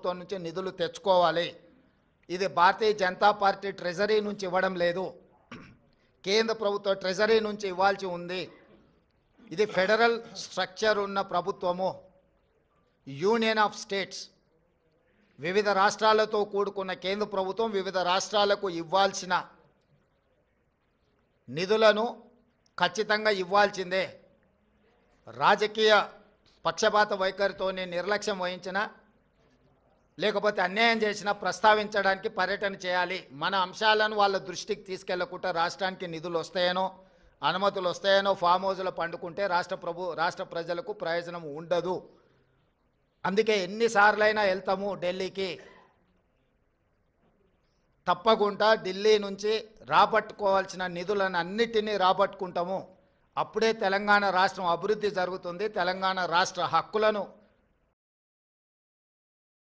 ప్రభుత్వం నుంచి నిధులు తెచ్చుకోవాలి. ఇది భారతీయ జనతా పార్టీ ట్రెజరీ నుంచి ఇవ్వడం లేదు, కేంద్ర ప్రభుత్వ ట్రెజరీ నుంచి ఇవ్వాల్సి ఉంది. ఇది ఫెడరల్ స్ట్రక్చర్ ఉన్న ప్రభుత్వము, యూనియన్ ఆఫ్ స్టేట్స్. వివిధ రాష్ట్రాలతో కూడుకున్న కేంద్ర ప్రభుత్వం వివిధ రాష్ట్రాలకు ఇవ్వాల్సిన నిధులను ఖచ్చితంగా ఇవ్వాల్సిందే. రాజకీయ పక్షపాత వైఖరితోనే నిర్లక్ష్యం వహించిన లేకపోతే అన్యాయం చేసినా ప్రస్తావించడానికి పర్యటన చేయాలి. మన అంశాలను వాళ్ళ దృష్టికి తీసుకెళ్లకుండా రాష్ట్రానికి నిధులు వస్తాయనో అనుమతులు వస్తాయనో ఫామ్ హౌస్లో పండుకుంటే రాష్ట్ర ప్రజలకు ప్రయోజనం ఉండదు. అందుకే ఎన్నిసార్లైనా వెళ్తాము ఢిల్లీకి, తప్పకుండా ఢిల్లీ నుంచి రాబట్టుకోవాల్సిన నిధులను అన్నిటినీ రాబట్టుకుంటాము. అప్పుడే తెలంగాణ రాష్ట్రం అభివృద్ధి జరుగుతుంది. తెలంగాణ రాష్ట్ర హక్కులను